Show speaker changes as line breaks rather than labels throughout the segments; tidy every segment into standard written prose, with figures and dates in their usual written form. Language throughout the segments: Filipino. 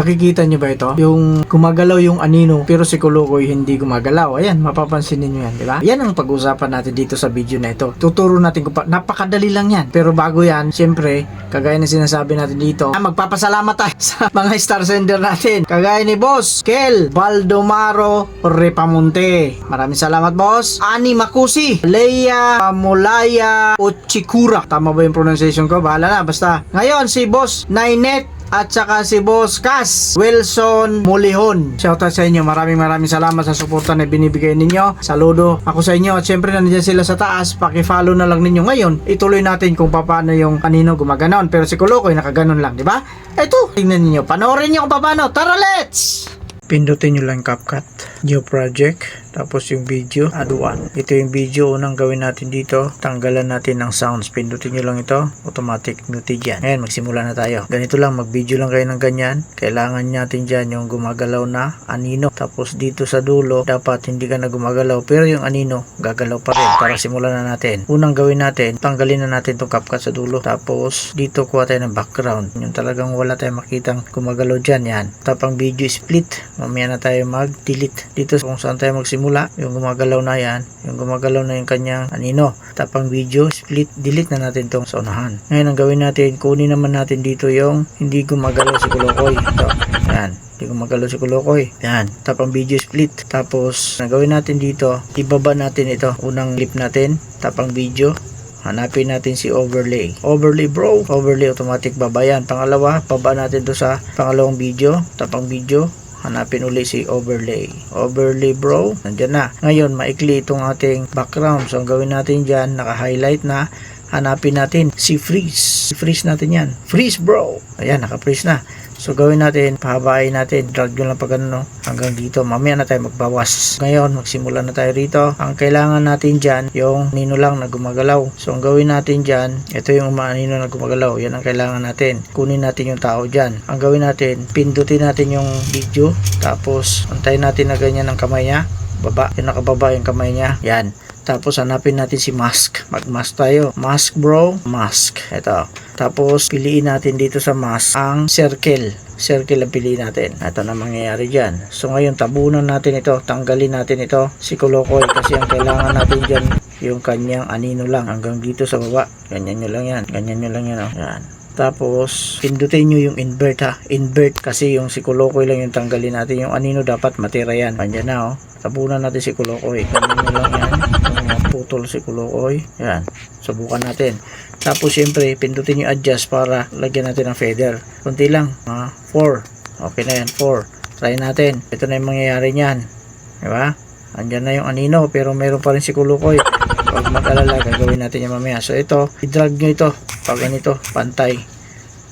Nakikita nyo ba ito? Yung gumagalaw yung anino pero si Kulukoy hindi gumagalaw. Ayan, mapapansin niyo yan, di ba? Yan ang pag-usapan natin dito sa video na ito. Tuturo natin kung napakadali lang yan. Pero bago yan, siyempre, kagaya na sinasabi natin dito, magpapasalamat tayo sa mga star sender natin. Kagaya ni Boss Kel Baldomaro Repamonte. Maraming salamat, Boss. Ani Makusi, Leia Molaya Ochikura. Tama ba yung pronunciation ko? Bahala na. Basta. Ngayon, si Boss Nainet at saka si Boss Cass Wilson Mulihon. Shoutout sa inyo. Maraming salamat sa suporta na binibigay ninyo. Saludo ako sa inyo. At syempre nandiyan sila sa taas. Paki-follow na lang ninyo. Ngayon, ituloy natin kung paano yung kanino gumaganon. Pero si Kulukoy nakaganon lang, di ba? Ito, tingnan niyo. Panoorin niyo kung paano. Tara, let's! Pindutin nyo lang CapCut, new project, tapos yung video, add one. Ito yung video, unang gawin natin dito, tanggalan natin ng sounds. Pindutin nyo lang ito, automatic muted yan. Ngayon, magsimula na tayo. Ganito lang, mag-video lang kayo ng ganyan. Kailangan natin dyan yung gumagalaw na anino. Tapos dito sa dulo, dapat hindi ka na gumagalaw, pero yung anino, gagalaw pa rin. Tara, simulan na natin. Unang gawin natin, tanggalin na natin itong CapCut sa dulo. Tapos, dito kuha tayo ng background. Yung talagang wala tayong makitang gumagalaw dyan, yan. Tapang video split. Mamaya na tayo mag-delete dito kung saan tayo magsimula. Yung gumagalaw na yan, yung gumagalaw na yung kanyang anino. Tapang video, split, delete na natin itong sa unahan. Ngayon ang gawin natin, kunin naman natin dito yung hindi gumagalaw si Kulukoy. Ito, yan. Hindi gumagalaw si Kulukoy. Yan. Tapang video, split. Tapos, ang gawin natin dito, ibaba natin ito. Unang clip natin, tapang video. Hanapin natin si overlay. Overlay bro. Overlay automatic baba yan. Pangalawa, baba natin to sa pangalawang video. Tapang video. Hanapin uli si overlay. Overlay bro. Nandyan na. Ngayon, maikli itong ating background. So, ang gawin natin dyan, naka-highlight na. Hanapin natin si freeze. Freeze natin yan. Freeze bro. Ayan, naka-freeze na. So, gawin natin, pahabain natin. Drag nyo lang pag ano, hanggang dito. Mamaya na tayo magbawas. Ngayon, magsimula na tayo rito. Ang kailangan natin dyan, yung nino lang na gumagalaw. So, ang gawin natin dyan, ito yung nino na gumagalaw. Yan ang kailangan natin. Kunin natin yung tao dyan. Ang gawin natin, pindutin natin yung video. Tapos, antayin natin na ganyan ang kamay niya. Baba. Yung nakababa yung kamay niya. Yan. Tapos, hanapin natin si mask. Mag-mask tayo. Mask bro. Mask. Ito. Tapos, piliin natin dito sa mask ang circle. Circle ang piliin natin. Ito na mangyayari dyan. So, ngayon, tabunan natin ito. Tanggalin natin ito. Si Kulukoy. Kasi ang kailangan natin dyan, yung kanyang anino lang. Hanggang dito sa baba. Ganyan nyo lang yan. Ganyan nyo lang yan. Oh. Yan. Tapos, pindutin nyo yung invert ha. Invert kasi yung si Kulukoy lang yung tanggalin natin. Yung anino dapat matira yan. Andyan na oh. Tabunan natin si Kulukoy. Ganyan nyo lang yan. Putol si Kulukoy. Yan. Subukan natin. Tapos, syempre, pindutin yung adjust para lagyan natin ng feather. Kunti lang. 4. Okay na yan. 4. Try natin. Ito na yung mangyayari niyan. Diba? Andyan na yung anino. Pero meron pa rin si Kulukoy. Huwag mag-alala. Gagawin natin yung mamaya. So, ito. I-drag nyo ito. Pag ganito. Pantay.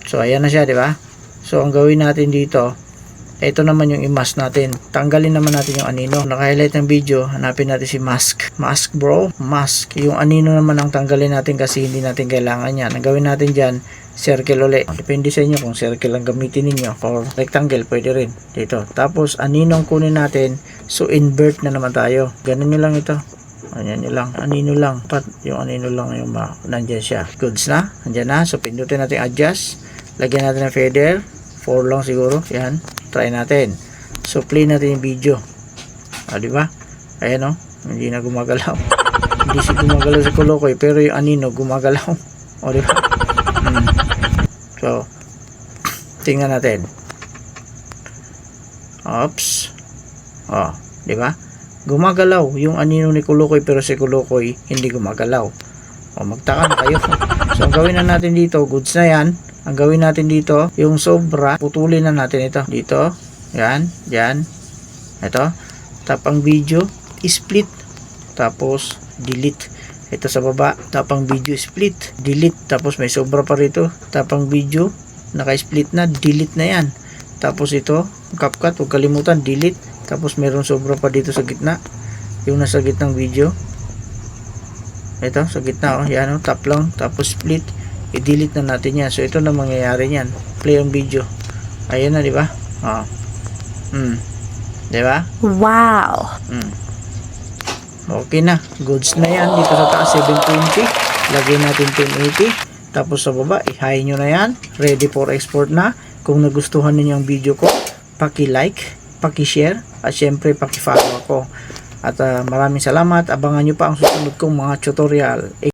So, ayan na siya. Diba? So, ang gawin natin dito, ito naman yung i-mask natin. Tanggalin naman natin yung anino. Naka-highlight ng video, hanapin natin si mask. Mask bro, mask. Yung anino naman ang tanggalin natin kasi hindi natin kailangan yan. Ang gawin natin dyan, circle ulit. Depende sa inyo kung circle ang gamitin ninyo or rectangle, pwede rin. Dito. Tapos, anino ang kunin natin. So, invert na naman tayo. Ganun nyo lang ito. Ayan nyo lang. Anino lang. Yung anino lang yung nandyan siya. Goods na. Nandyan na. So, pindutin natin adjust. Lagyan natin ng feather. 4 lang siguro. Yan. Try natin. So, play natin yung video. Diba? Ayan o. Hindi na gumagalaw. Hindi siya gumagalaw sa Kulukoy. Pero yung anino gumagalaw. Diba? So, tingnan natin. Oops. Diba? Gumagalaw yung anino ni Kulukoy pero si Kulukoy hindi gumagalaw. Magtaka na kayo. So, ang gawin na natin dito, goods na yan. Ang gawin natin dito, yung sobra, putulin na natin ito. Dito, yan, yan. Ito, tapang video, split. Tapos, delete. Ito sa baba, tapang video, split. Delete, tapos may sobra pa rito. Tapang video, naka-split na, delete na yan. Tapos ito, CapCut, huwag kalimutan, delete. Tapos meron sobra pa dito sa gitna. Yung nasa gitnang video. Ito, sa gitna, yan, tap lang, tapos split. I-delete na natin yan. So, ito na mangyayari yan. Play ang video. Ayan na, di ba? Di ba?
Wow!
Okay na. Goods na yan. Dito sa taas, 720. Lagyan natin 1080. Tapos sa baba, i-high nyo na yan. Ready for export na. Kung nagustuhan ninyo ang video ko, paki-like, paki-share, at syempre paki-follow ako. At maraming salamat. Abangan nyo pa ang susunod kong mga tutorial.